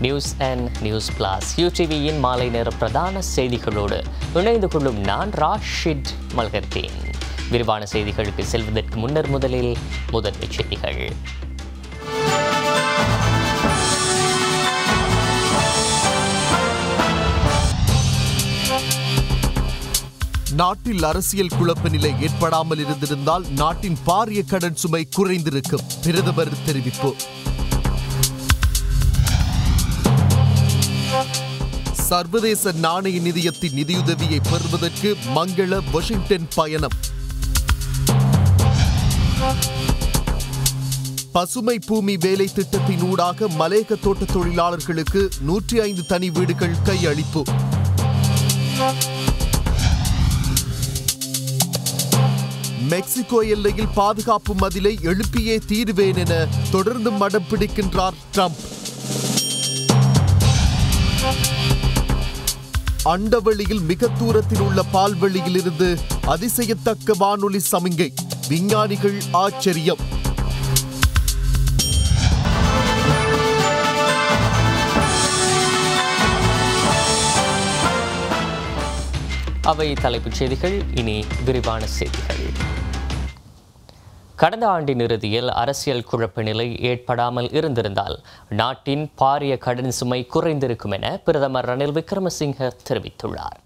News and news plus யூடிவியின் மாலை நேர பிரதான செய்திகளோடு இணைந்து கொள்ளும் நான் ராஷித் மல்கர்தீன். விரிவான செய்திகளுக்கு செல்வதற்கு முன்னர் முதலில் முதன்மை செய்திகள். நாட்டில் அரசியல் குழப்ப நிலை ஏற்படாமல் இருந்திருந்தால் நாட்டின் பாரிய கடன் சுமை குறைந்திருக்கும், பிரதமர் தெரிவிப்பு. சர்வதேச நாணய நிதியத்தின் நிதியுதவியை பெறுவதற்கு மங்கள வாஷிங்டன் பயணம். பசுமை பூமி வேலை திட்டத்தினூடாக மலேக தோட்ட தொழிலாளர்களுக்கு 105 தனி வீடுகள் கையளிப்பு. மெக்சிகோ எல்லையில் பாதுகாப்பு மதிலை எழுப்பியே தீருவேன் என தொடர்ந்து மடம் பிடிக்கின்றார் ட்ரம்ப். அண்டவெளியில் மிக தூரத்தில் உள்ள பால்வெளியில் இருந்து அதிசயத்தக்க வானொலி சமிங்கை, விஞ்ஞானிகள் ஆச்சரியம். அவை தலைப்புச் செய்திகள். இனி விரிவான செய்திகள். கடந்த ஆண்டின் இறுதியில் அரசியல் குழப்ப நிலை ஏற்படாமல் இருந்திருந்தால் நாட்டின் பாரிய கடன் சுமை குறைந்திருக்கும் என பிரதமர் ரணில் விக்ரமசிங்க தெரிவித்துள்ளார்.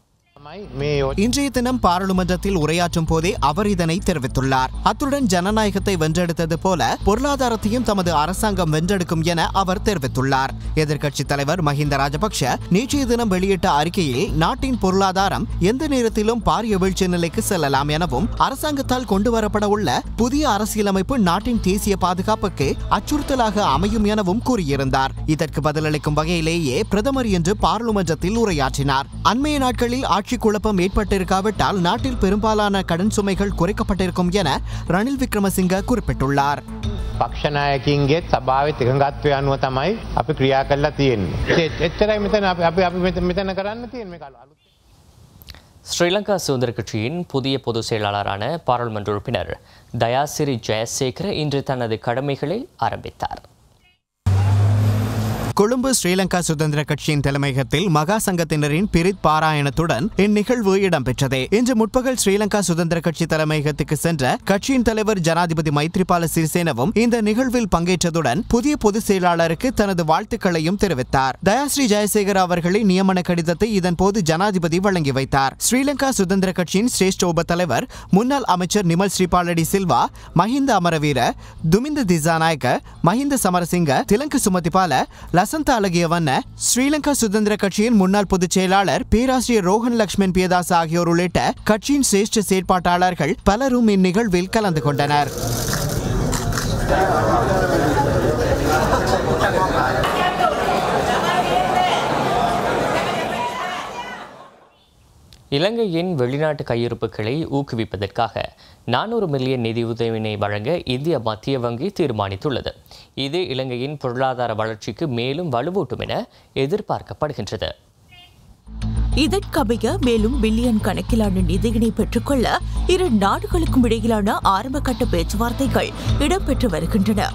இன்றைய தினம் பாராளுமன்றத்தில் உரையாற்றும் போதே அவர் இதனை தெரிவித்துள்ளார். அத்துடன் ஜனநாயகத்தை வென்றெடுத்தது போல பொருளாதாரத்தையும் தமது அரசாங்கம் வென்றெடுக்கும் என அவர் தெரிவித்துள்ளார். எதிர்க்கட்சித் தலைவர் மஹிந்த ராஜபக்ஷ நேற்றைய தினம் வெளியிட்ட அறிக்கையில் நாட்டின் பொருளாதாரம் எந்த நேரத்திலும் பாரிய வீழ்ச்சி நிலைக்கு செல்லலாம் எனவும் அரசாங்கத்தால் கொண்டுவரப்பட உள்ள புதிய அரசியலமைப்பு நாட்டின் தேசிய பாதுகாப்புக்கு அச்சுறுத்தலாக அமையும் எனவும் கூறியிருந்தார். இதற்கு பதிலளிக்கும் வகையிலேயே பிரதமர் இன்று பாராளுமன்றத்தில் உரையாற்றினார். அண்மைய நாட்களில் ஆட்சி குழப்பம் ஏற்பட்டிருக்காவிட்டால் நாட்டில் பெரும்பாலான கடன் சுமைகள் குறைக்கப்பட்டிருக்கும் என ரணில் விக்ரமசிங்க குறிப்பிட்டுள்ளார். පක්ෂනායකින්ගේ සභාවේ එකඟත්වය අනුව තමයි අපි ක්‍රියා කරලා තියෙන්නේ. එච්චරයි මෙතන කරන්න තියෙන්නේ මේ කාලේ. ஸ்ரீலங்கா சுதந்திர கட்சியின் புதிய பொதுச் செயலாளரான பாராளுமன்ற உறுப்பினர் தயாசிறி ஜெயசேகர இன்று தனது கடமைகளை ஆரம்பித்தார். கொழும்பு ஸ்ரீலங்கா சுதந்திர கட்சியின் தலைமையகத்தில் மகா சங்கத்தினரின் பிரித் பாராயணத்துடன் இந்நிகழ்வு இடம்பெற்றது. இன்று முற்பகல் ஸ்ரீலங்கா சுதந்திர கட்சி தலைமையகத்துக்கு சென்ற கட்சியின் தலைவர் ஜனாதிபதி மைத்ரிபால சிறிசேனவும் இந்த நிகழ்வில் பங்கேற்றதுடன் புதிய பொதுச் செயலாளருக்கு தனது வாழ்த்துக்களையும் தெரிவித்தார். தயாஸ்ரீ ஜெயசேகர அவர்களின் நியமன கடிதத்தை இதன்போது ஜனாதிபதி வழங்கி வைத்தார். ஸ்ரீலங்கா சுதந்திர கட்சியின் சிரேஷ்ட உப தலைவர் முன்னாள் அமைச்சர் நிமல் ஸ்ரீபாலடி சில்வா, மஹிந்த அமரவீர, துமிந்த திசாநாயக்க, மஹிந்த சமரசிங்க, திலங்கு சுமதிபால, லசந்த அழகியவண்ண, ஸ்ரீலங்கா சுதந்திர கட்சியின் முன்னாள் பொதுச் செயலாளர் பேராசிரியர் ரோஹன் லக்ஷ்மன் பியதாஸ் ஆகியோர் உள்ளிட்ட கட்சியின் சிரேஷ்ட செயற்பாட்டாளர்கள் பலரும் இந்நிகழ்வில் கலந்து கொண்டனர். இலங்கையின் வெளிநாட்டு கையிருப்புகளை ஊக்குவிப்பதற்காக 400 மில்லியன் நிதியுதவியினை வழங்க இந்திய மத்திய வங்கி தீர்மானித்துள்ளது. இது இலங்கையின் பொருளாதார வளர்ச்சிக்கு மேலும் வலுவூட்டும் என எதிர்பார்க்கப்படுகின்றது. இதற்கமைய மேலும் பில்லியன் கணக்கிலான நிதியினை பெற்றுக்கொள்ள இரு நாடுகளுக்கும் இடையிலான ஆரம்பகட்ட பேச்சுவார்த்தைகள் இடம்பெற்று வருகின்றன.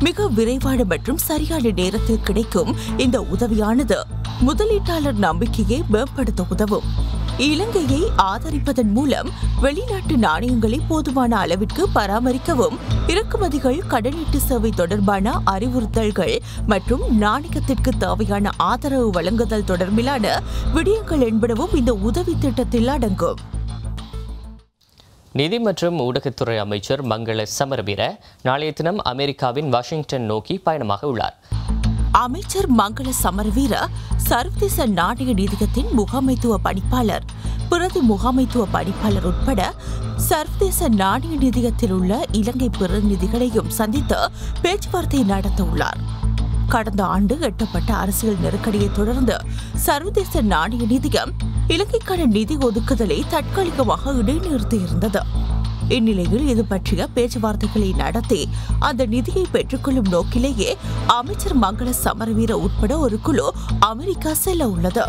மிக விரைவான மற்றும் சரியான நேரத்தில் கிடைக்கும் இந்த உதவியானது முதலீட்டாளர் நம்பிக்கையை மேம்படுத்த உதவும். இலங்கையை ஆதரிப்பதன் மூலம் வெளிநாட்டு நாணயங்களை போதுமான அளவிற்கு பராமரிக்கவும், இறக்குமதிகள், கடனீட்டு சேவை தொடர்பான அறிவுறுத்தல்கள் மற்றும் நாணயத்திற்கு தேவையான ஆதரவு வழங்குதல் தொடர்பிலான விடயங்கள் என்பனவும் இந்த உதவி திட்டத்தில் அடங்கும். நிதி மற்றும் ஊடகத்துறை அமைச்சர் மங்கள சமரவீர நாளைய தினம் அமெரிக்காவின் வாஷிங்டன் நோக்கி பயணமாக உள்ளார். அமைச்சர் மங்கள சமரவீர சர்வதேச நாணய நிதியத்தின் முகாமைத்துவ பணிப்பாளர், பிரதி முகாமைத்துவ பணிப்பாளர் உட்பட சர்வதேச நாணய நிதியத்தில் உள்ள இலங்கை பிரதிநிதிகளையும் சந்தித்து பேச்சுவார்த்தை நடத்த உள்ளார். கடந்த ஆண்டு எட்டப்பட்ட அரசியல் நெருக்கடியை தொடர்ந்து சர்வதேச நாணய நிதியம் இலங்கைக்கான நிதி ஒதுக்குதலை தற்காலிகமாக இடைநிறுத்தியிருந்தது. இந்நிலையில் இது பற்றிய பேச்சுவார்த்தைகளை நடத்தி அந்த நிதியை பெற்றுக்கொள்ளும் நோக்கிலேயே அமைச்சர் மங்கள சமரவீர உட்பட ஒரு குழு அமெரிக்கா செல்ல உள்ளது.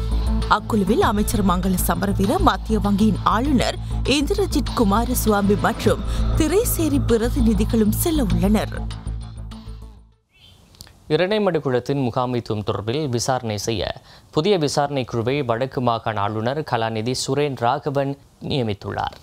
அக்குழுவில் அமைச்சர் மங்கள சமரவீர, மத்திய வங்கியின் ஆளுநர் இந்திரஜித் குமாரசுவாமி மற்றும் திரைசேரி பிரதிநிதிகளும் செல்ல உள்ளனர். இரணைமடு குளத்தின் முகாமைத்துவம் தொடர்பில் விசாரணை செய்ய புதிய விசாரணை குழுவை வடக்கு மாகாண ஆளுநர் கலாநிதி சுரேன் ராகவன் நியமித்துள்ளார்.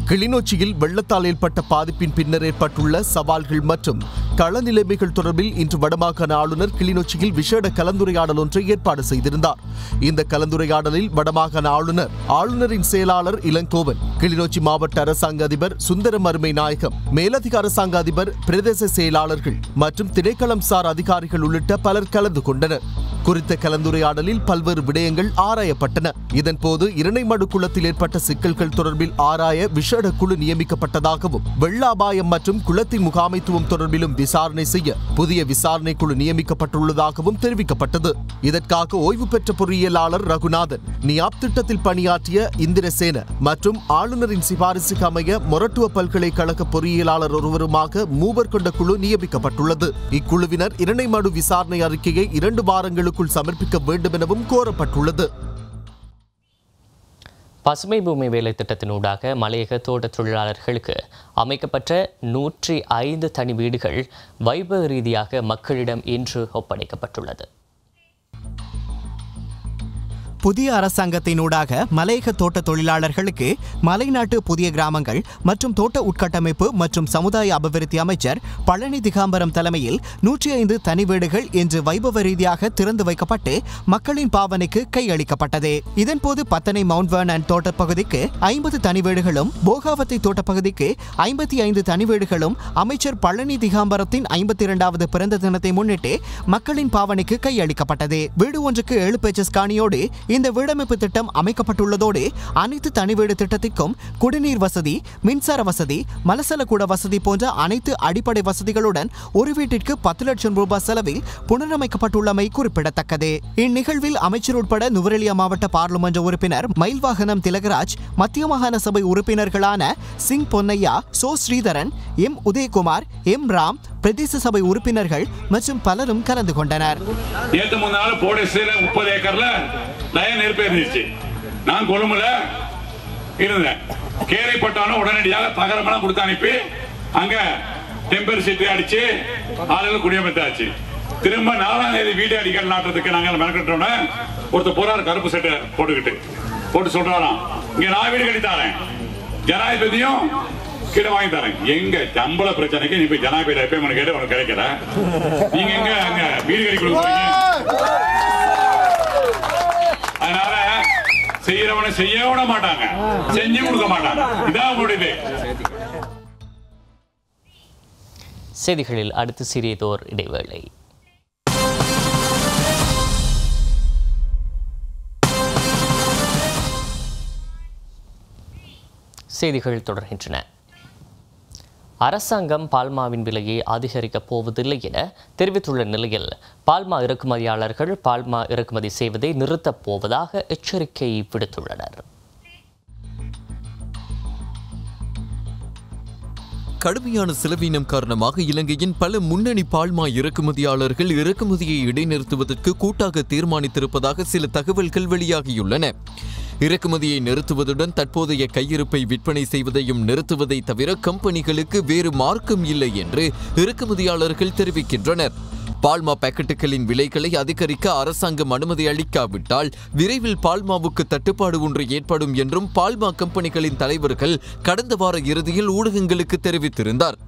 கிளிநொச்சியில் வெள்ளத்தால் ஏற்பட்ட பாதிப்பின் பின்னர் ஏற்பட்டுள்ள சவால்கள் மற்றும் கள நிலைமைகள் தொடர்பில் இன்று வடமாகாண ஆளுநர் கிளிநொச்சியில் விசேட கலந்துரையாடல் ஒன்றை ஏற்பாடு செய்திருந்தார். இந்த கலந்துரையாடலில் வடமாகாண ஆளுநர், ஆளுநரின் செயலாளர் இளங்கோவன், கிளிநொச்சி மாவட்ட அரசாங்க அதிபர் சுந்தரம் அருமை நாயகம், மேலதிக அரசாங்க அதிபர், பிரதேச செயலாளர்கள் மற்றும் திணைக்களம் சார் அதிகாரிகள் உள்ளிட்ட பலர் கலந்து கொண்டனர். குறித்த கலந்துரையாடலில் பல்வேறு விடயங்கள் ஆராயப்பட்டன. இதன்போது இரணைமடு குளத்தில் ஏற்பட்ட சிக்கல்கள் தொடர்பில் ஆராய விசேட குழு நியமிக்கப்பட்டதாகவும், வெள்ள அபாயம் மற்றும் குளத்தின் முகாமைத்துவம் தொடர்பிலும் விசாரணை செய்ய புதிய விசாரணை குழு நியமிக்கப்பட்டுள்ளதாகவும் தெரிவிக்கப்பட்டது. இதற்காக ஓய்வு பெற்ற பொறியியலாளர் ரகுநாதன், நியாப் திட்டத்தில் பணியாற்றிய இந்திரசேன மற்றும் ஆளுநரின் சிபாரிசுக்கு அமைய மொரட்டுவ பல்கலைக்கழக பொறியியலாளர் ஒருவருமாக மூவர் கொண்ட குழு நியமிக்கப்பட்டுள்ளது. இக்குழுவினர் இரணைமடு விசாரணை அறிக்கையை 2 வாரங்களுக்குள் சமர்ப்பிக்க வேண்டும் எனவும் கோரப்பட்டுள்ளது. பசுமை பூமி வேலை திட்டத்தினூடாக மலையக தோட்ட தொழிலாளர்களுக்கு அமைக்கப்பட்ட 105 தனி வீடுகள் வைபவ ரீதியாக மக்களிடம் இன்று ஒப்படைக்கப்பட்டுள்ளது. புதிய அரசாங்கத்தினூடாக மலையக தோட்ட தொழிலாளர்களுக்கு மலைநாட்டு புதிய கிராமங்கள் மற்றும் தோட்ட உட்கட்டமைப்பு மற்றும் சமுதாய அபிவிருத்தி அமைச்சர் பழனி திகாம்பரம் தலைமையில் 105 தனி வீடுகள் இன்று வைபவ ரீதியாக திறந்து வைக்கப்பட்டு மக்களின் பாவனைக்கு கையளிக்கப்பட்டது. இதன்போது பத்தனை மவுண்ட் வெர்னன் தோட்ட பகுதிக்கு 50 தனி வீடுகளும், போகாவத்தை தோட்ட பகுதிக்கு 55 தனி வீடுகளும் அமைச்சர் பழனி திகாம்பரத்தின் 52வது பிறந்த தினத்தை முன்னிட்டு மக்களின் பாவனைக்கு கையளிக்கப்பட்டது. வீடு ஒன்றுக்கு 7 பேச்சஸ் காணியோடு இந்த வீடமைப்பு திட்டம் அமைக்கப்பட்டுள்ளதோடு அனைத்து தனி வீடு திட்டத்திற்கும் குடிநீர் வசதி, மின்சார வசதி, மலசல கூட வசதி போன்ற அனைத்து அடிப்படை வசதிகளுடன் ஒரு வீட்டிற்கு 10 லட்சம் ரூபாய் செலவில் புனரமைக்கப்பட்டுள்ளமை குறிப்பிடத்தக்கது. இந்நிகழ்வில் அமைச்சர் உட்பட நுவரெலியா மாவட்ட பாராளுமன்ற உறுப்பினர் மயில்வாகனம் திலகராஜ், மத்திய மாகாண சபை உறுப்பினர்களான சிங் பொன்னையா, சோ ஸ்ரீதரன், எம் உதயகுமார், எம் ராம், பிரதேச சபை உறுப்பினர்கள் மற்றும் பலரும் கலந்து கொண்டனர். நேற்று முன்னாள் போலீஸ்ல 30 ஏக்கர்ல லயன் நெருப்பு இருந்துச்சு. நான் கொழும்புல இருந்தேன். கேள்விப்பட்டாலும் உடனடியாக தகரமெல்லாம் கொடுத்து அனுப்பி அங்க டெம்பர் சீட்டு அடிச்சு ஆளுகள் குடியமர்த்தாச்சு. திரும்ப 4ஆம் தேதி வீடு அடிக்கல் நாட்டுறதுக்கு நாங்கள் மெனக்கட்டோன்னு ஒருத்தர் போறாரு, கருப்பு சட்டை போட்டு சொல்றாராம், இங்க நான் வீடு கட்டித்தாரேன், ஜனாதிபதியும் கீழே வாங்கி தரேன். எங்க சம்பள பிரச்சனைக்கு நீ போய் ஜனாதிபதி எப்பயும் கேட்டு உனக்கு கிடைக்கல, நீங்க எங்க அங்க வீடு கட்டி கொடுக்குறீங்க? அதனால செய்யறவனை செய்ய விட மாட்டாங்க, செஞ்சு கொடுக்க மாட்டாங்க. இதான் முடிவு. செய்திகளில் அடுத்து சிறியதோர் இடைவேளை. செய்திகள் தொடர்கின்றன. அரசாங்கம் பால்மாவின் விலையை அதிகரிக்கப் போவதில்லை என தெரிவித்துள்ள நிலையில் பால்மா இறக்குமதியாளர்கள் பால்மா இறக்குமதி செய்வதை நிறுத்தப் போவதாக எச்சரிக்கை விடுத்துள்ளனர். கடுமையான செலவீனம் காரணமாக இலங்கையின் பல முன்னணி பால்மா இறக்குமதியாளர்கள் இறக்குமதியை இடைநிறுத்துவதற்கு கூட்டாக தீர்மானித்திருப்பதாக சில தகவல்கள் வெளியாகியுள்ளன. இறக்குமதியை நிறுத்துவதுடன் தற்போதைய கையிருப்பை விற்பனை செய்வதையும் நிறுத்துவதை தவிர கம்பெனிகளுக்கு வேறு மார்க்கம் இல்லை என்று இறக்குமதியாளர்கள் தெரிவிக்கின்றனர். பால்மா பாக்கெட்டுகளின் விலைகளை அதிகரிக்க அரசாங்கம் அனுமதி அளிக்காவிட்டால் விரைவில் பால்மாவுக்கு தட்டுப்பாடு ஒன்று ஏற்படும் என்றும் பால்மா கம்பெனிகளின் தலைவர்கள் கடந்த வார இறுதியில் ஊடகங்களுக்கு தெரிவித்திருந்தார்.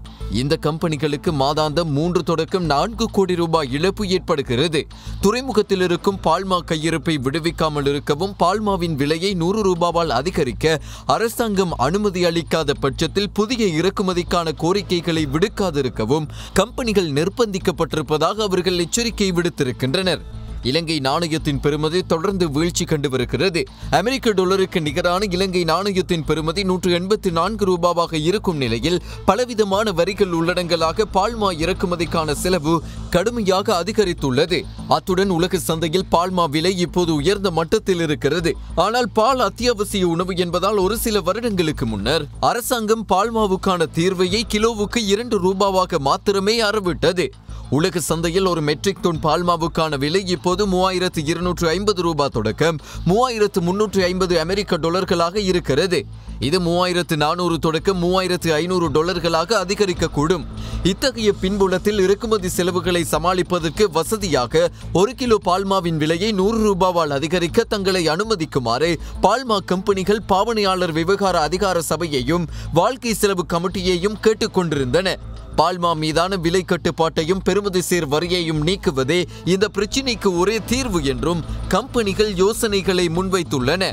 இந்த கம்பெனிகளுக்கு மாதாந்தம் 3 தொடக்கம் 4 கோடி ரூபாய் இழப்பு ஏற்படுகிறது. துறைமுகத்தில் இருக்கும் பால்மா கையிருப்பை விடுவிக்காமல் இருக்கவும் பால்மாவின் விலையை 100 ரூபாவால் அதிகரிக்க அரசாங்கம் அனுமதி அளிக்காத பட்சத்தில் புதிய இறக்குமதிக்கான கோரிக்கைகளை விடுக்காதிருக்கவும் கம்பெனிகள் நிர்பந்திக்கப்பட்டிருப்பதாக அவர்கள் எச்சரிக்கை விடுத்திருக்கின்றனர். இலங்கை நாணயத்தின் பெறுமதி தொடர்ந்து வீழ்ச்சி கண்டு வருகிறது. அமெரிக்க டாலருக்கு நிகரான இலங்கை நாணயத்தின் பெறுமதி 184 ரூபாவாக இருக்கும் நிலையில் பலவிதமான வரிகள் உள்ளடங்கலாக பால்மா இறக்குமதிக்கான செலவு கடுமையாக அதிகரித்துள்ளது. அத்துடன் உலக சந்தையில் பால்மா விலை இப்போது உயர்ந்த மட்டத்தில் இருக்கிறது. ஆனால் பால் அத்தியாவசிய உணவு என்பதால் ஒரு சில வருடங்களுக்கு முன்னர் அரசாங்கம் பால்மாவுக்கான தீர்வையை கிலோவுக்கு 2 ரூபாவாக மாத்திரமே அறவிட்டது. உலக சந்தையில் ஒரு மெட்ரிக் டன் பால்மாவுக்கான விலை இப்போது 3250 ரூபாய் தொடக்கம் 3350 அமெரிக்க டாலர்களாக இருக்கிறது. இது 3400 தொடக்கம் 3500 டாலர்களாக அதிகரிக்கக்கூடும். இத்தகைய பின்புலத்தில் இறக்குமதி செலவுகளை சமாளிப்பதற்கு வசதியாக 1 கிலோ பால்மாவின் விலையை 100 ரூபாவால் அதிகரிக்க தங்களை அனுமதிக்குமாறு பால்மா கம்பெனிகள் பாவனையாளர் விவகார அதிகார சபையையும் வாழ்க்கை செலவு கமிட்டியையும் கேட்டுக்கொண்டிருந்தன. பால்மா மீதான விலை கட்டுப்பாட்டையும் பெறுமதி சேர் வரியையும் நீக்குவதே இந்த பிரச்சினைக்கு ஒரே தீர்வு என்றும் கம்பெனிகள் யோசனைகளை முன்வைத்துள்ளன.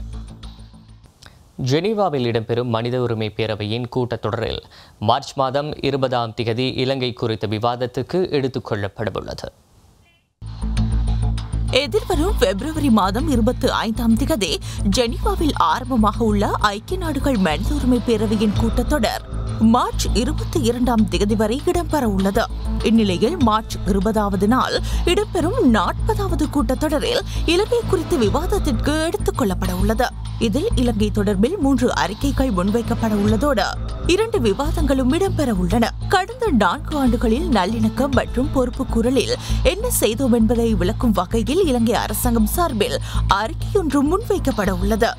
ஜெனீவாவில் இடம்பெறும் மனித உரிமை பேரவையின் கூட்டத்தொடரில் மார்ச் மாதம் 20ஆம் தேதி இலங்கை குறித்த விவாதத்துக்கு எடுத்துக் கொள்ளப்படவுள்ளது. எதிர்வரும் பிப்ரவரி மாதம் 25ஆம் தேதி ஜெனீவாவில் ஆரம்பமாக உள்ள ஐக்கிய நாடுகள் மனித உரிமை பேரவையின் கூட்டத்தொடர் மார்ச் 22ஆம் தேதி வரை இடம்பெற உள்ளது. இந்நிலையில் மார்ச் 20வது நாள் இடம்பெறும் 40வது கூட்டத்தொடரில் இலங்கை குறித்த விவாதத்திற்கு எடுத்துக் கொள்ளப்பட உள்ளது. இதில் இலங்கை தொடர்பில் 3 அறிக்கைகள் முன்வைக்கப்பட உள்ளதோடு 2 விவாதங்களும் இடம்பெற உள்ளன. கடந்த 4 ஆண்டுகளில் நல்லிணக்கம் மற்றும் பொறுப்பு குரலில் என்ன செய்தோம் என்பதை விளக்கும் வகையில் இலங்கை அரசாங்கம் சார்பில் அறிக்கையொன்றும் முன்வைக்கப்பட உள்ளது.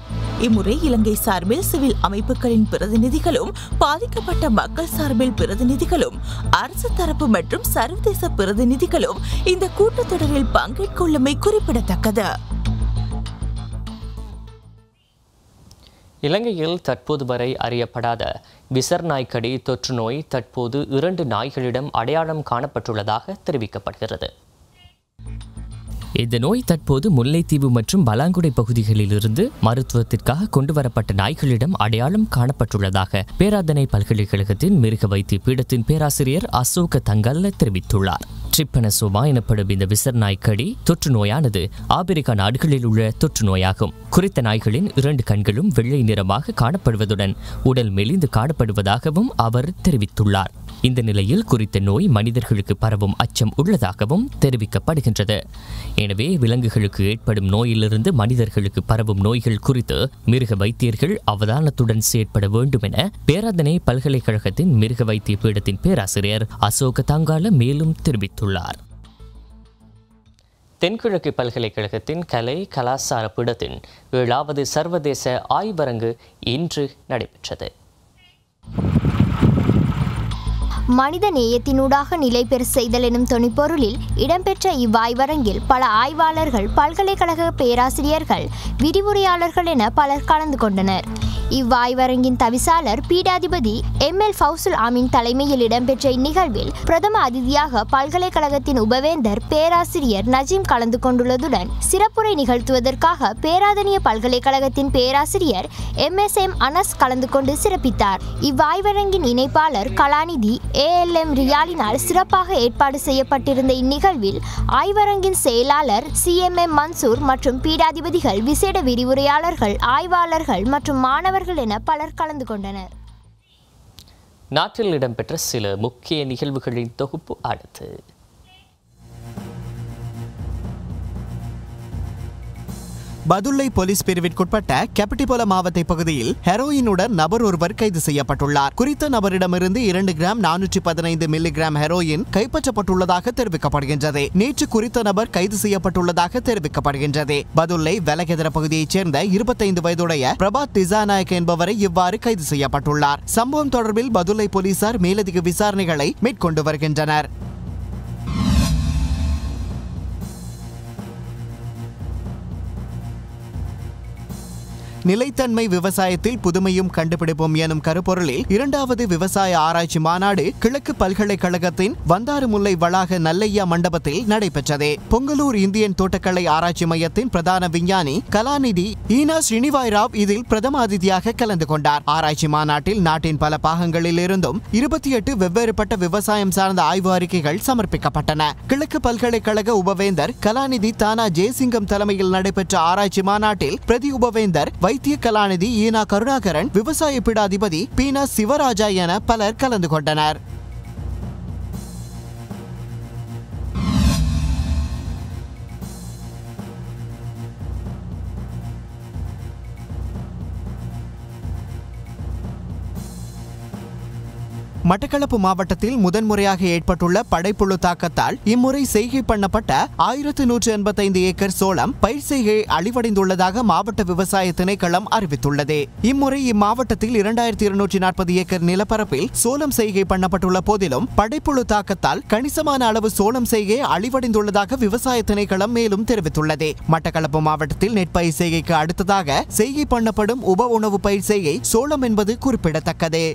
இம்முறை இலங்கை சார்பில் சிவில் அமைப்புகளின் பிரதிநிதிகளும் பாதிக்கப்பட்ட மக்கள் சார்பில் பிரதிநிதிகளும் அரசு தரப்பு மற்றும் சர்வதேச பிரதிநிதிகளும் இந்த கூட்டத்தொடரில் பங்கேற்க உள்ளமை குறிப்பிடத்தக்கது. இலங்கையில் தற்போது வரை அறியப்படாத விசர் நாய்க்கடி தொற்று நோய் தற்போது 2 நாய்களிடம் அடையாளம் காணப்பட்டுள்ளதாக தெரிவிக்கப்படுகிறது. இந்த நோய் தற்போது முல்லைத்தீவு மற்றும் பலாங்குடை பகுதிகளிலிருந்து மருத்துவத்திற்காக கொண்டுவரப்பட்ட நாய்களிடம் அடையாளம் காணப்பட்டுள்ளதாக பேராதனை பல்கலைக்கழகத்தின் மிருக வைத்திய பீடத்தின் பேராசிரியர் அசோக தங்கல்ல தெரிவித்துள்ளார். ட்ரிப்பனசோமா எனப்படும் இந்த விசர் நாய்க்கடி தொற்று நோயானது ஆப்பிரிக்கா நாடுகளில் உள்ள தொற்று நோயாகும். குறித்த நாய்களின் 2 கண்களும் வெள்ளை நிறமாக காணப்படுவதுடன் உடல் மெலிந்து காணப்படுவதாகவும் அவர் தெரிவித்துள்ளார். இந்த நிலையில் குறித்த நோய் மனிதர்களுக்கு பரவும் அச்சம் உள்ளதாகவும் தெரிவிக்கப்படுகின்றது. எனவே விலங்குகளுக்கு ஏற்படும் நோயிலிருந்து மனிதர்களுக்கு பரவும் நோய்கள் குறித்து மிருக வைத்தியர்கள் அவதானத்துடன் செயற்பட வேண்டும் என பேராதனை பல்கலைக்கழகத்தின் மிருக வைத்திய பீடத்தின் பேராசிரியர் அசோக தங்கால மேலும் தெரிவித்துள்ளார். தென்கிழக்கு பல்கலைக்கழகத்தின் கலை கலாசார பீடத்தின் 7வது சர்வதேச ஆய்வரங்கு இன்று நடைபெற்றது. மனித நேயத்தினூடாக நிலை பெற செய்தல் எனும் தொனிப்பொருளில் இடம்பெற்ற இவ்வாய்வரங்கில் பல ஆய்வாளர்கள், பல்கலைக்கழக பேராசிரியர்கள், விரிவுரையாளர்கள் என பலர் கலந்து கொண்டனர். இவ்வாய்வரங்கின் தவிசாளர் பீடாதிபதி எம்எல் ஃபவுசுல் அமீன் தலைமையில் இடம்பெற்ற இந்நிகழ்வில் பிரதம அதிதியாக பல்கலைக்கழகத்தின் உபவேந்தர் பேராசிரியர் நஜீம் கலந்து கொண்டுள்ளதுடன் சிறப்புரை நிகழ்த்துவதற்காக பேராதனிய பல்கலைக்கழகத்தின் பேராசிரியர் MSM அனஸ் கலந்து கொண்டு சிறப்பித்தார். இவ்வாய்வரங்கின் இணைப்பாளர் கலாநிதி ALM ரியாலினால் சிறப்பாக ஏற்பாடு செய்யப்பட்டிருந்த இந்நிகழ்வில் ஆய்வரங்கின் செயலாளர் CMM மன்சூர் மற்றும் பீடாதிபதிகள், விசேட விரிவுரையாளர்கள், ஆய்வாளர்கள் மற்றும் மாணவர்கள் என பலர் கலந்து கொண்டனர். நாட்டில் இடம்பெற்ற சில முக்கிய நிகழ்வுகளின் தொகுப்பு அடுத்து. பதுளை போலீஸ் பிரிவிற்குட்பட்ட கெப்பட்டிபோல மாவட்ட பகுதியில் ஹெரோயினுடன் நபர் ஒருவர் கைது செய்யப்பட்டுள்ளார். குறித்த நபரிடமிருந்து 2 கிராம் 415 மில்லிகிராம் ஹெரோயின் கைப்பற்றப்பட்டுள்ளதாக தெரிவிக்கப்படுகின்றது. நேற்று குறித்த நபர் கைது செய்யப்பட்டுள்ளதாக தெரிவிக்கப்படுகின்றது. பதுளை வெலகெதர பகுதியைச் சேர்ந்த 25 வயதுடைய பிரபாத் திசாநாயக் என்பவரை இவ்வாறு கைது செய்யப்பட்டுள்ளார். சம்பவம் தொடர்பில் பதுளை போலீசார் மேலதிக விசாரணைகளை மேற்கொண்டு வருகின்றனர். நிலைத்தன்மை விவசாயத்தில் புதுமையும் கண்டுபிடிப்போம் எனும் கருப்பொருளில் 2வது விவசாய ஆராய்ச்சி மாநாடு கிழக்கு பல்கலைக்கழகத்தின் வந்தாறுமுல்லை வளாக நல்லையா மண்டபத்தில் நடைபெற்றது. பொங்கலூர் இந்தியன் தோட்டக்கலை ஆராய்ச்சி மையத்தின் பிரதான விஞ்ஞானி கலாநிதி ஈனா ஸ்ரீனிவாய் ராவ் இதில் பிரதம அதிதியாக கலந்து கொண்டார். ஆராய்ச்சி மாநாட்டில் நாட்டின் பல பாகங்களில் இருந்தும் 28 வெவ்வேறுபட்ட விவசாயம் சார்ந்த ஆய்வு அறிக்கைகள் சமர்ப்பிக்கப்பட்டன. கிழக்கு பல்கலைக்கழக உபவேந்தர் கலாநிதி தானா ஜெயசிங்கம் தலைமையில் நடைபெற்ற ஆராய்ச்சி மாநாட்டில் பிரதி உபவேந்தர் வைத்திய கலாநிதி ஈனா கருணாகரன், விவசாய பீடாதிபதி பீனா சிவராஜா என பலர் கலந்து கொண்டனர். மட்டக்களப்பு மாவட்டத்தில் முதன்முறையாக ஏற்பட்டுள்ள படைப்புழு தாக்கத்தால் இம்முறை செய்கை பண்ணப்பட்ட 1185 ஏக்கர் சோளம் பயிர் செய்கை அழிவடைந்துள்ளதாக மாவட்ட விவசாய திணைக்களம் அறிவித்துள்ளது. இம்முறை இம்மாவட்டத்தில் 2240 ஏக்கர் நிலப்பரப்பில் சோளம் செய்கை பண்ணப்பட்டுள்ள போதிலும் படைப்புழு தாக்கத்தால் கணிசமான அளவு சோளம் செய்கை அழிவடைந்துள்ளதாக விவசாய திணைக்களம் மேலும் தெரிவித்துள்ளது. மட்டக்களப்பு மாவட்டத்தில் நெற்பயிர் செய்கைக்கு அடுத்ததாக செய்கை பண்ணப்படும் உப உணவு பயிர் செய்கை சோளம் என்பது குறிப்பிடத்தக்கது.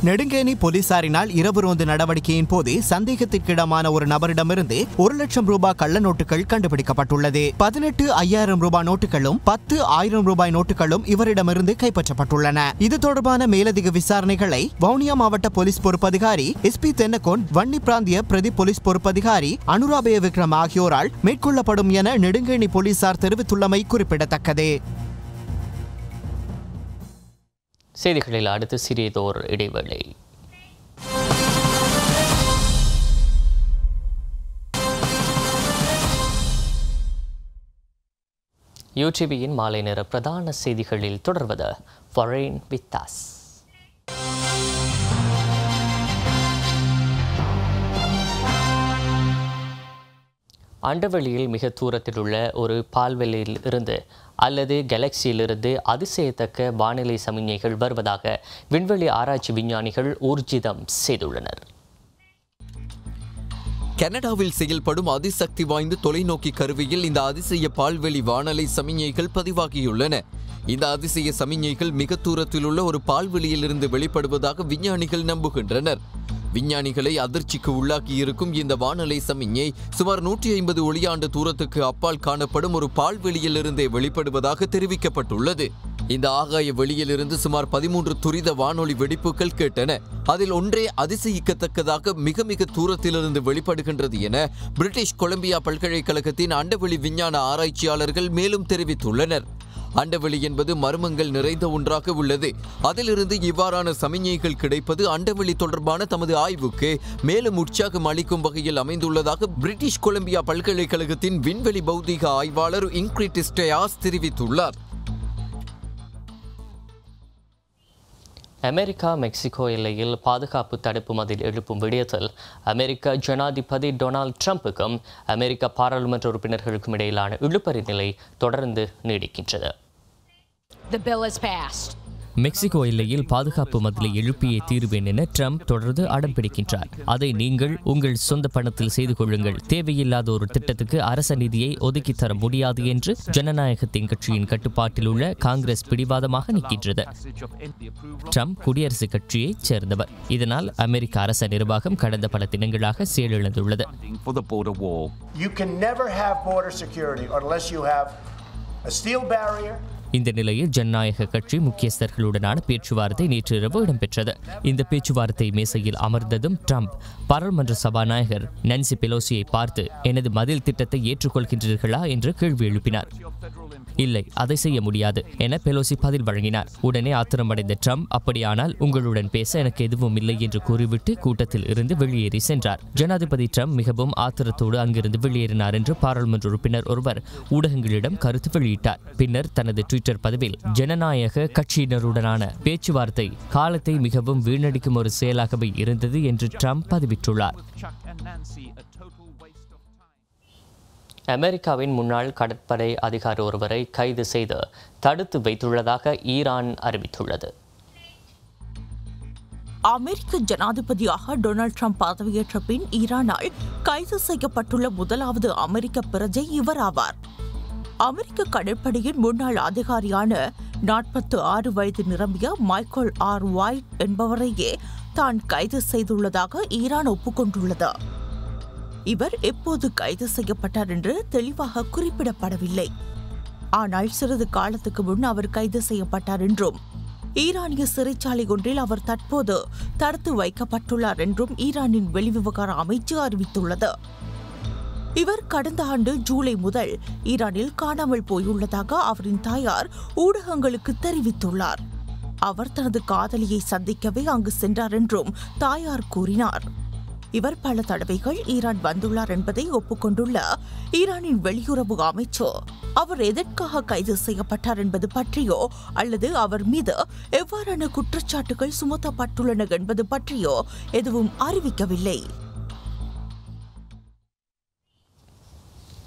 நெடுங்கேணி போலீசாரினால் இரவு ரோந்து நடவடிக்கையின் போது சந்தேகத்திற்கிடமான ஒரு நபரிடமிருந்து 1 லட்சம் ரூபாய் கள்ள நோட்டுகள் கண்டுபிடிக்கப்பட்டுள்ளது. 18 5000 ரூபாய் நோட்டுகளும் 10 1000 ரூபாய் நோட்டுகளும் இவரிடமிருந்து கைப்பற்றப்பட்டுள்ளன. இது தொடர்பான மேலதிக விசாரணைகளை வவுனியா மாவட்ட போலீஸ் பொறுப்பதிகாரி SP தென்னகோன், வன்னி பிராந்திய பிரதி போலீஸ் பொறுப்பதிகாரி அனுராபய விக்ரம் ஆகியோரால் மேற்கொள்ளப்படும் என நெடுங்கேணி போலீசார் தெரிவித்துள்ளமை குறிப்பிடத்தக்கது. செய்திகளில் அடுத்து சிறியதோர் இடைவேளை. யூடியூபியின் மாலை நேர பிரதான செய்திகளில் தொடர்வது ஃபாரின் வித் அஸ். அண்டவெளியில் மிக தூரத்தில் உள்ள ஒரு பால்வெளியில் இருந்து அல்லது கேலக்சியிலிருந்து அதிசயத்தக்க வானிலை சமிஞ்ஞைகள் வருவதாக விண்வெளி ஆராய்ச்சி விஞ்ஞானிகள் ஊர்ஜிதம் செய்துள்ளனர். கனடாவில் செயல்படும் அதிசக்தி வாய்ந்த தொலைநோக்கி கருவியில் இந்த அதிசய பால்வெளி வானலை சமிஞ்ஞைகள் பதிவாகியுள்ளன. இந்த அதிசய சமிஞ்ஞைகள் மிக தூரத்தில் உள்ள ஒரு பால்வெளியிலிருந்து வெளிப்படுவதாக விஞ்ஞானிகள் நம்புகின்றனர். விஞ்ஞானிகளை அதிர்ச்சிக்கு உள்ளாக்கி இருக்கும் இந்த வானலை சமிஞ்ஞை சுமார் 150 ஒளியாண்டு தூரத்துக்கு அப்பால் காணப்படும் ஒரு பால்வெளியிலிருந்தே வெளிப்படுவதாக தெரிவிக்கப்பட்டுள்ளது. இந்த ஆகாய வெளியிலிருந்து சுமார் 13 துரித வானொலி வெடிப்புகள் கேட்டன. அதில் ஒன்றே அதிசயிக்கத்தக்கதாக மிக தூரத்திலிருந்து வெளிப்படுகின்றது என பிரிட்டிஷ் கொலம்பியா பல்கலைக்கழகத்தின் அண்டவெளி விஞ்ஞான ஆராய்ச்சியாளர்கள் மேலும் தெரிவித்துள்ளனர். அண்டவெளி என்பது மர்மங்கள் நிறைந்த ஒன்றாக உள்ளது. அதிலிருந்து இவ்வாறான சமிஞ்ஞைகள் கிடைப்பது அண்டவெளி தொடர்பான தமது ஆய்வுக்கு மேலும் உற்சாகம் அளிக்கும் வகையில் அமைந்துள்ளதாக பிரிட்டிஷ் கொலம்பியா பல்கலைக்கழகத்தின் விண்வெளி பௌதிக ஆய்வாளர் இங்கிரிட் ஸ்டேயாஸ் தெரிவித்துள்ளார். அமெரிக்கா மெக்சிகோ எல்லையில் பாதுகாப்பு தடுப்பு மதில் எழுப்பும் விடயத்தில் அமெரிக்க ஜனாதிபதி டொனால்ட் ட்ரம்புக்கும் அமெரிக்க பாராளுமன்ற உறுப்பினர்களுக்கும் இடையிலான இழுபறி நிலை தொடர்ந்து நீடிக்கின்றது. மெக்சிகோ எல்லையில் பாதுகாப்பு மதிலை எழுப்பியே தீர்வேன் என ட்ரம்ப் தொடர்ந்து அடம் பிடிக்கின்றார். அதை நீங்கள் உங்கள் சொந்த பணத்தில் செய்து கொள்ளுங்கள், தேவையில்லாத ஒரு திட்டத்துக்கு அரச நிதியை ஒதுக்கி தர முடியாது என்று ஜனநாயகத்தின் கட்சியின் கட்டுப்பாட்டில் உள்ள காங்கிரஸ் பிடிவாதமாக நிற்கின்றது. ட்ரம்ப் குடியரசுக் கட்சியைச் சேர்ந்தவர். இதனால் அமெரிக்க அரச நிர்வாகம் கடந்த பல தினங்களாக செயலிழந்துள்ளது. இந்த நிலையில் ஜனநாயக கட்சி முக்கியஸ்தர்களுடனான பேச்சுவார்த்தை நேற்று இரவு இடம்பெற்றது. இந்த பேச்சுவார்த்தை மேசையில் அமர்ந்ததும் ட்ரம்ப் பாராளுமன்ற சபாநாயகர் நான்சி பெலோசியை பார்த்து எனது மதில் திட்டத்தை ஏற்றுக்கொள்கின்றீர்களா என்று கேள்வி எழுப்பினார். இல்லை, அதை செய்ய முடியாது என பெலோசி பதில் வழங்கினார். உடனே ஆத்திரமடைந்த ட்ரம்ப், அப்படியானால் உங்களுடன் பேச எனக்கு எதுவும் இல்லை என்று கூறிவிட்டு கூட்டத்தில் இருந்து வெளியேறி சென்றார். ஜனாதிபதி ட்ரம்ப் மிகவும் ஆத்திரத்தோடு அங்கிருந்து வெளியேறினார் என்று பாராளுமன்ற உறுப்பினர் ஒருவர் ஊடகங்களிடம் கருத்து வெளியிட்டார். பின்னர் தனது ட்விட்டர் பதிவில் ஜனநாயக கட்சியினருடனான பேச்சுவார்த்தை காலத்தை மிகவும் வீணடிக்கும் ஒரு செயலாகவே இருந்தது என்று ட்ரம்ப் பதிவிட்டுள்ளார். அமெரிக்காவின் முன்னாள் கடற்படை அதிகாரி ஒருவரை கைது செய்து தடுத்து வைத்துள்ளதாக ஈரான் அறிவித்துள்ளது. அமெரிக்க ஜனாதிபதியாக டொனால்ட் ட்ரம்ப் பதவியேற்ற பின் ஈரானால் கைது செய்யப்பட்டுள்ள முதலாவது அமெரிக்க பிரஜை இவர் ஆவார். அமெரிக்க கடற்படையின் முன்னாள் அதிகாரியான 46 வயது நிரம்பிய மைக்கேல் ஆர் ஒயிட் என்பவரையே தான் கைது செய்துள்ளதாக ஈரான் ஒப்புக்கொண்டுள்ளது. இவர் எப்போது கைது செய்யப்பட்டார் என்று தெளிவாக குறிப்பிடப்படவில்லை. ஆனால் சிறிது காலத்துக்கு முன் அவர் கைது செய்யப்பட்டார் என்றும் ஈரானிய சிறைச்சாலை ஒன்றில் அவர் தற்போது தடுத்து வைக்கப்பட்டுள்ளார் என்றும் ஈரானின் வெளிவிவகார அமைச்சு அறிவித்துள்ளது. இவர் கடந்த ஆண்டு ஜூலை முதல் ஈரானில் காணாமல் போயுள்ளதாக அவரின் தாயார் ஊடகங்களுக்கு தெரிவித்துள்ளார். அவர் தனது காதலியை சந்திக்கவே அங்கு சென்றார் என்றும் தாயார் கூறினார். இவர் பல தடவைகள் ஈரான் வந்துள்ளார் என்பதை ஒப்புக்கொண்டுள்ள ஈரானின் வெளியுறவு அமைச்சர் அவர் எதற்காக கைது செய்யப்பட்டார் என்பது பற்றியோ அல்லது அவர் மீது எவ்வாறான குற்றச்சாட்டுகள் சுமத்தப்பட்டுள்ளன என்பது பற்றியோ எதுவும் அறிவிக்கவில்லை.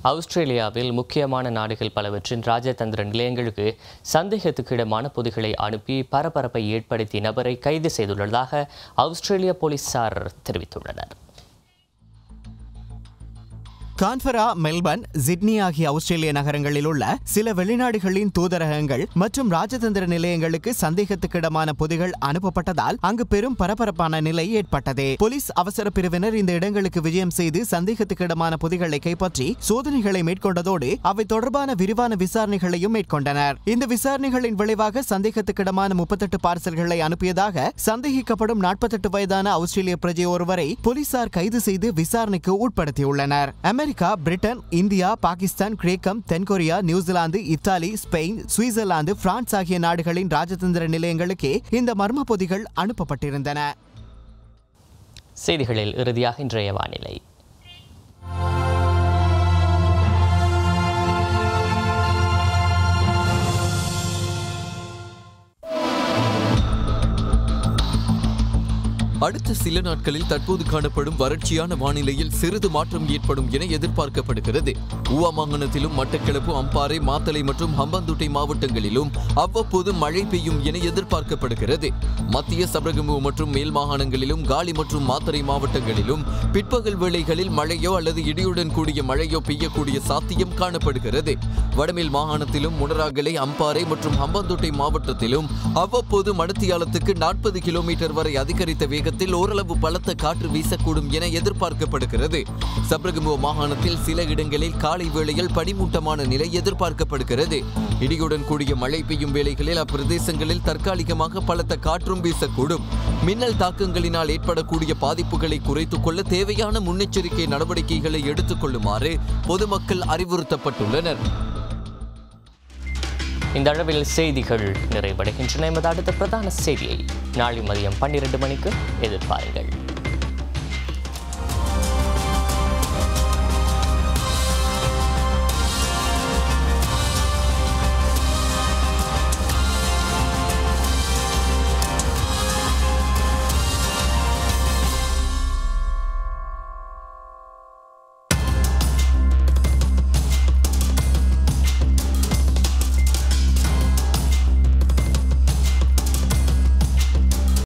ஆஸ்திரேலியாவில் முக்கியமான நாடுகள் பலவற்றின் ராஜதந்திர நிலையங்களுக்கு சந்தேகத்துக்கிடமான பொதிகளை அனுப்பி பரபரப்பை ஏற்படுத்திய நபரை கைது செய்துள்ளதாக ஆஸ்திரேலிய போலீசார் தெரிவித்துள்ளனர். கான்பரா, மெல்பர்ன், சிட்னி ஆகிய ஆஸ்திரேலிய நகரங்களில் உள்ள சில வெளிநாடுகளின் தூதரகங்கள் மற்றும் ராஜதந்திர நிலையங்களுக்கு சந்தேகத்துக்கிடமான பொதிகள் அனுப்பப்பட்டதால் அங்கு பெரும் பரபரப்பான நிலை ஏற்பட்டது. போலீஸ் அவசர பிரிவினர் இந்த இடங்களுக்கு விஜயம் செய்து சந்தேகத்துக்கிடமான பொதிகளை கைப்பற்றி சோதனைகளை மேற்கொண்டதோடு அவை தொடர்பான விரிவான விசாரணைகளையும் மேற்கொண்டனர். இந்த விசாரணைகளின் விளைவாக சந்தேகத்துக்கிடமான 38 பார்சல்களை அனுப்பியதாக சந்தேகிக்கப்படும் 48 வயதான ஆஸ்திரேலிய பிரஜை ஒருவரை போலீசார் கைது செய்து விசாரணைக்கு உட்படுத்தியுள்ளனர். அமெரிக்கா, பிரிட்டன், இந்தியா, பாகிஸ்தான், கிரேக்கம், தென்கொரியா, New Zealand, Italy, Spain, Switzerland, France ஆகிய நாடுகளின் ராஜதந்திர நிலையங்களுக்கே இந்த மர்ம பொதிகள் அனுப்பப்பட்டிருந்தன. செய்திகளில் இறுதியாக இன்றைய வானிலை. அடுத்த சில நாட்களில் தற்போது காணப்படும் வறட்சியான வானிலையில் சிறிது மாற்றம் ஏற்படும் என எதிர்பார்க்கப்படுகிறது. ஊவா மாகாணத்திலும் மட்டக்களப்பு, அம்பாறை, மாத்தளை மற்றும் ஹம்பாந்தோட்டை மாவட்டங்களிலும் அவ்வப்போது மழை பெய்யும் என எதிர்பார்க்கப்படுகிறது. மத்திய சபரகமு மற்றும் மேல் மாகாணங்களிலும் காலி மற்றும் மாத்தறை மாவட்டங்களிலும் பிற்பகல் வேளைகளில் மழையோ அல்லது இடியுடன் கூடிய மழையோ பெய்யக்கூடிய சாத்தியம் காணப்படுகிறது. வடமேல் மாகாணத்திலும் முனராகலை, அம்பாறை மற்றும் ஹம்பாந்தோட்டை மாவட்டத்திலும் அவ்வப்போது மணித்தியாலத்துக்கு 40 கிலோமீட்டர் வரை அதிகரித்த வேகத்தில் ஓரளவு பலத்த காற்று வீசக்கூடும் என எதிர்பார்க்கப்படுகிறது. சபரகமுவ மாகாணத்தில் சில இடங்களில் காலை வேளையில் பனிமூட்டமான நிலை எதிர்பார்க்கப்படுகிறது. இடியுடன் கூடிய மழை பெய்யும் வேளைகளில் அப்பிரதேசங்களில் தற்காலிகமாக பலத்த காற்றும் வீசக்கூடும். மின்னல் தாக்கங்களினால் ஏற்படக்கூடிய பாதிப்புகளை குறைத்துக் கொள்ள தேவையான முன்னெச்சரிக்கை நடவடிக்கைகளை எடுத்துக் கொள்ளுமாறு பொதுமக்கள் அறிவுறுத்தப்பட்டுள்ளனர். இந்த அளவில் செய்திகள் நிறைவடைகின்றன. எமது அடுத்த பிரதான செய்தியை நாளை மதியம் 12 மணிக்கு எதிர்பாருங்கள்.